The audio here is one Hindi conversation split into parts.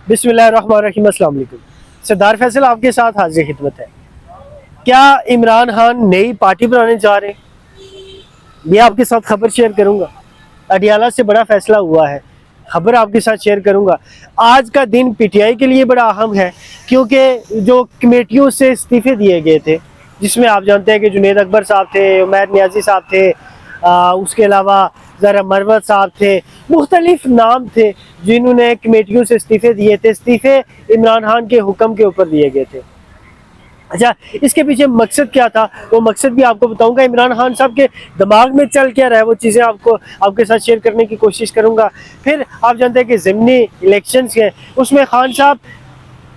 बिस्मिल्लाहिर्रहमानिर्रहीम, अस्सलाम वालेकुम। सरदार फैसल आपके साथ हाजिर खिदमत है। क्या इमरान खान नई पार्टी बनाने जा रहे हैं? ये आपके साथ खबर शेयर करूंगा। अडियाला से बड़ा फैसला हुआ है, खबर आपके साथ शेयर करूंगा। आज का दिन पीटीआई के लिए बड़ा अहम है, क्योंकि जो कमेटियों से इस्तीफे दिए गए थे, जिसमें आप जानते हैं कि जुनैद अकबर साहब थे, उमैर नियाजी साहब थे, उसके अलावा ज़रा मरवत साहब थे, मुख्तलिफ नाम थे जिन्होंने कमेटियों से इस्तीफे दिए थे। इस्तीफे इमरान खान के हुक्म के ऊपर दिए गए थे। अच्छा, इसके पीछे मकसद क्या था, वो मकसद भी आपको बताऊंगा। इमरान खान साहब के दिमाग में चल क्या रहा है, वो चीज़ें आपको आपके साथ शेयर करने की कोशिश करूंगा। फिर आप जानते हैं कि ज़िमनी इलेक्शंस हैं, उसमें खान साहब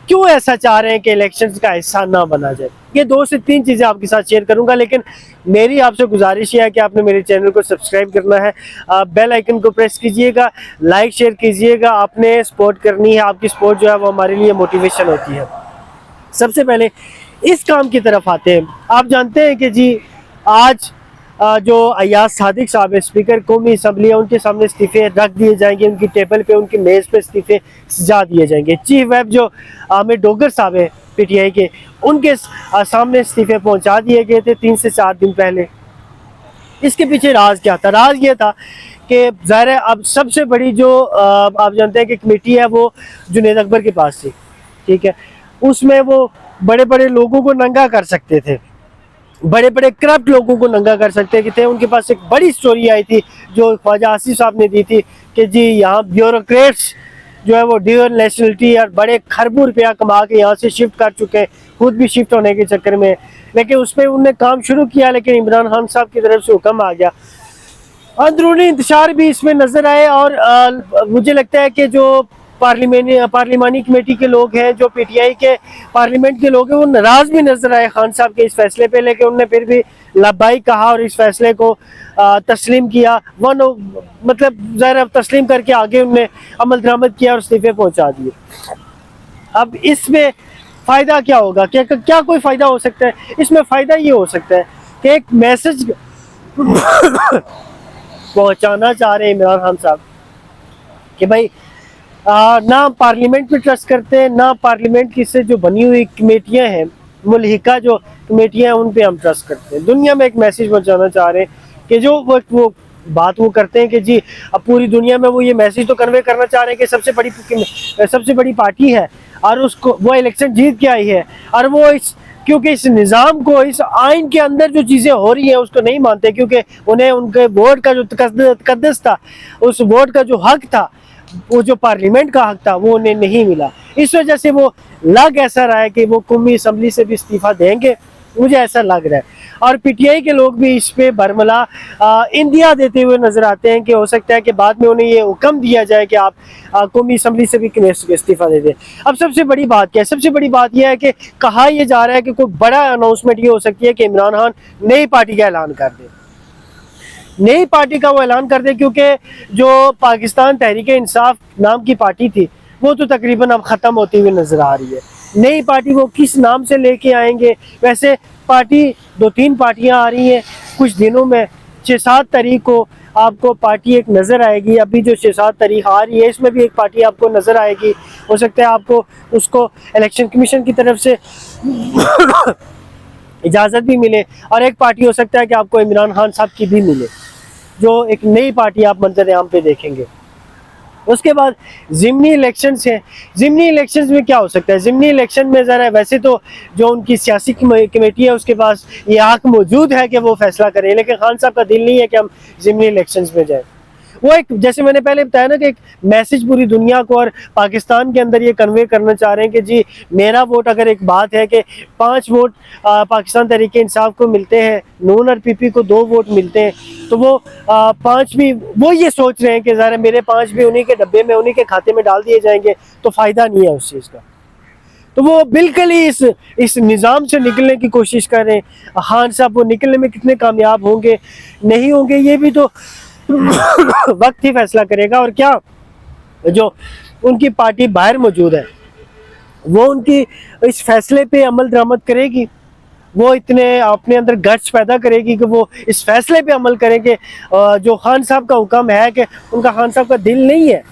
क्यों ऐसा चाह रहे हैं कि इलेक्शंस का हिस्सा ना बना जाए। ये 2 से 3 चीज़ें आपके साथ शेयर करूंगा, लेकिन मेरी आपसे गुजारिश है कि आपने मेरे चैनल को सब्सक्राइब करना है, बेल आइकन को प्रेस कीजिएगा, लाइक शेयर कीजिएगा। आपने सपोर्ट करनी है, आपकी सपोर्ट जो है वो हमारे लिए मोटिवेशन होती है। सबसे पहले इस काम की तरफ आते हैं। आप जानते हैं कि जी आज जो अयाज सादिक साहब है, स्पीकर कौमी असम्बली है, उनके सामने इस्तीफे रख दिए जाएंगे, उनकी टेबल पे, उनकी मेज़ पे इस्तीफे सजा दिए जाएंगे। चीफ व्हिप जो आमिर डोगर साहब है पीटीआई के, उनके सामने इस्तीफे पहुंचा दिए गए थे 3 से 4 दिन पहले। इसके पीछे राज क्या था? राज ये था कि ज़ाहिर है अब सबसे बड़ी जो आप जानते हैं कि कमेटी है वो जुनैद अकबर के पास थी, ठीक है। उसमें वो बड़े बड़े लोगों को नंगा कर सकते थे, बड़े बड़े करप्ट लोगों को नंगा कर सकते थे। उनके पास एक बड़ी स्टोरी आई थी जो ख्वाजा आसिफ साहब ने दी थी कि जी यहाँ ब्यूरोक्रेट्स जो है वो ड्यूअल नेशनलिटी और बड़े खरबों रुपया कमा के यहाँ से शिफ्ट कर चुके हैं, खुद भी शिफ्ट होने के चक्कर में। लेकिन उस पर उनने काम शुरू किया, लेकिन इमरान खान साहब की तरफ से हुक्म आ गया। अंदरूनी इंतशार भी इसमें नजर आए, और मुझे लगता है कि जो पार्लिमानी कमेटी के लोग हैं, जो पीटीआई के पार्लियामेंट के लोग हैं, वो नाराज भी नजर आए खान साहब के इस फैसले पे। लेकिन उन्होंने फिर भी लब्बाई कहा और इस फैसले को तस्लीम किया। मतलब ज़ाहिर तस्लीम करके आगे उन्होंने अमल दरामद किया और इस्तीफे पहुंचा दिए। अब इसमें फ़ायदा क्या होगा? क्या कोई फ़ायदा हो सकता है? इसमें फ़ायदा ये हो सकता है कि एक मैसेज पहुंचाना चाह रहे हैं इमरान खान साहब कि भाई ना पार्लियामेंट पे ट्रस्ट करते हैं, ना पार्लियामेंट की से जो बनी हुई कमेटियां हैं, मुल्हिका जो कमेटियां हैं, उन पे हम ट्रस्ट करते हैं। दुनिया में एक मैसेज पहुंचाना चाह रहे हैं कि जो वो बात वो करते हैं कि जी अब पूरी दुनिया में वो ये मैसेज तो कन्वे करना चाह रहे हैं कि सबसे बड़ी पार्टी है और उसको वो इलेक्शन जीत के आई है, और वो क्योंकि इस निज़ाम को, इस आइन के अंदर जो चीज़ें हो रही हैं उसको नहीं मानते, क्योंकि उन्हें उनके वोट का जो तकद्दस था, उस वोट का जो हक था, वो जो पार्लियामेंट का हक था, वो उन्हें नहीं मिला। इस वजह से वो लग ऐसा रहा है कि वो कौमी असम्बली से भी इस्तीफा देंगे, मुझे ऐसा लग रहा है। और पीटीआई के लोग भी इस पे बरमला इंदिया देते हुए नजर आते हैं कि हो सकता है कि बाद में उन्हें ये हुक्म दिया जाए कि आप कौमी असम्बली से भी इस्तीफा दे दें। अब सबसे बड़ी बात क्या है? सबसे बड़ी बात यह है कि कहा यह जा रहा है कि कोई बड़ा अनाउंसमेंट ये हो सकती है कि इमरान खान नई पार्टी का ऐलान कर दे, नई पार्टी का वो ऐलान कर दे, क्योंकि जो पाकिस्तान तहरीक इंसाफ नाम की पार्टी थी वो तो तकरीबन अब ख़त्म होती हुई नज़र आ रही है। नई पार्टी वो किस नाम से लेके आएंगे? वैसे पार्टी 2-3 पार्टियां आ रही हैं कुछ दिनों में। 6-7 तारीख को आपको पार्टी एक नज़र आएगी। अभी जो 6-7 तारीख आ रही है, इसमें भी एक पार्टी आपको नज़र आएगी। हो सकता है आपको उसको इलेक्शन कमीशन की तरफ से इजाज़त भी मिले, और एक पार्टी हो सकता है कि आपको इमरान खान साहब की भी मिले, जो एक नई पार्टी आप मंजर आम पे देखेंगे। उसके बाद ज़िमनी इलेक्शंस हैं। ज़िमनी इलेक्शंस में क्या हो सकता है? ज़िमनी इलेक्शन में ज़रा वैसे तो जो उनकी सियासी कमेटी है उसके पास ये हक मौजूद है कि वो फैसला करें, लेकिन खान साहब का दिल नहीं है कि हम ज़िमनी इलेक्शंस में जाएं। वो एक, जैसे मैंने पहले बताया ना, कि एक मैसेज पूरी दुनिया को और पाकिस्तान के अंदर ये कन्वे करना चाह रहे हैं कि जी मेरा वोट, अगर एक बात है कि 5 वोट पाकिस्तान तहरीक इंसाफ को मिलते हैं, नून और पीपी को 2 वोट मिलते हैं, तो वो 5 भी वो ये सोच रहे हैं कि ज़रा मेरे 5 भी उन्हीं के डब्बे में, उन्हीं के खाते में डाल दिए जाएंगे, तो फ़ायदा नहीं है उस चीज़ का। तो वो बिल्कुल ही इस निज़ाम से निकलने की कोशिश कर रहे हैं। खान साहब वो निकलने में कितने कामयाब होंगे नहीं होंगे, ये भी तो वक्त ही फैसला करेगा। और क्या जो उनकी पार्टी बाहर मौजूद है वो उनकी इस फैसले पे अमल दरामद करेगी? वो इतने अपने अंदर गट्स पैदा करेगी कि वो इस फैसले पे अमल करेंगे जो खान साहब का हुक्म है, कि उनका खान साहब का दिल नहीं है।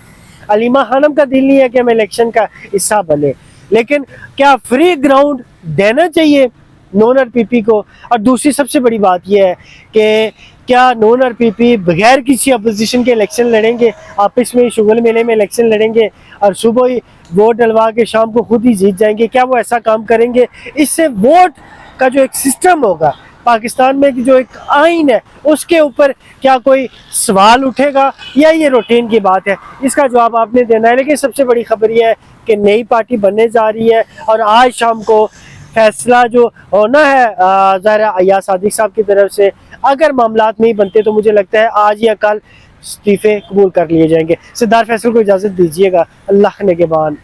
अलीमा खानम का दिल नहीं है कि हम इलेक्शन का हिस्सा बने, लेकिन क्या फ्री ग्राउंड देना चाहिए नॉन आरपीपी को। और दूसरी सबसे बड़ी बात यह है कि क्या नॉन आरपीपी बगैर किसी अपोजिशन के इलेक्शन लड़ेंगे, आपस में शुगल मेले में इलेक्शन लड़ेंगे और सुबह ही वोट डलवा के शाम को खुद ही जीत जाएंगे? क्या वो ऐसा काम करेंगे? इससे वोट का जो एक सिस्टम होगा पाकिस्तान में, जो एक आइन है, उसके ऊपर क्या कोई सवाल उठेगा या ये रूटीन की बात है? इसका जवाब आपने देना है। लेकिन सबसे बड़ी खबर यह है कि नई पार्टी बनने जा रही है और आज शाम को फैसला जो होना है ज़ाहिर अय्याज सादिक साहब की तरफ से, अगर मामलात नहीं बनते तो मुझे लगता है आज या कल इस्तीफे कबूल कर लिए जाएंगे। सिद्धार्थ फैसल को इजाज़त दीजिएगा। अल्लाह ने के बाद।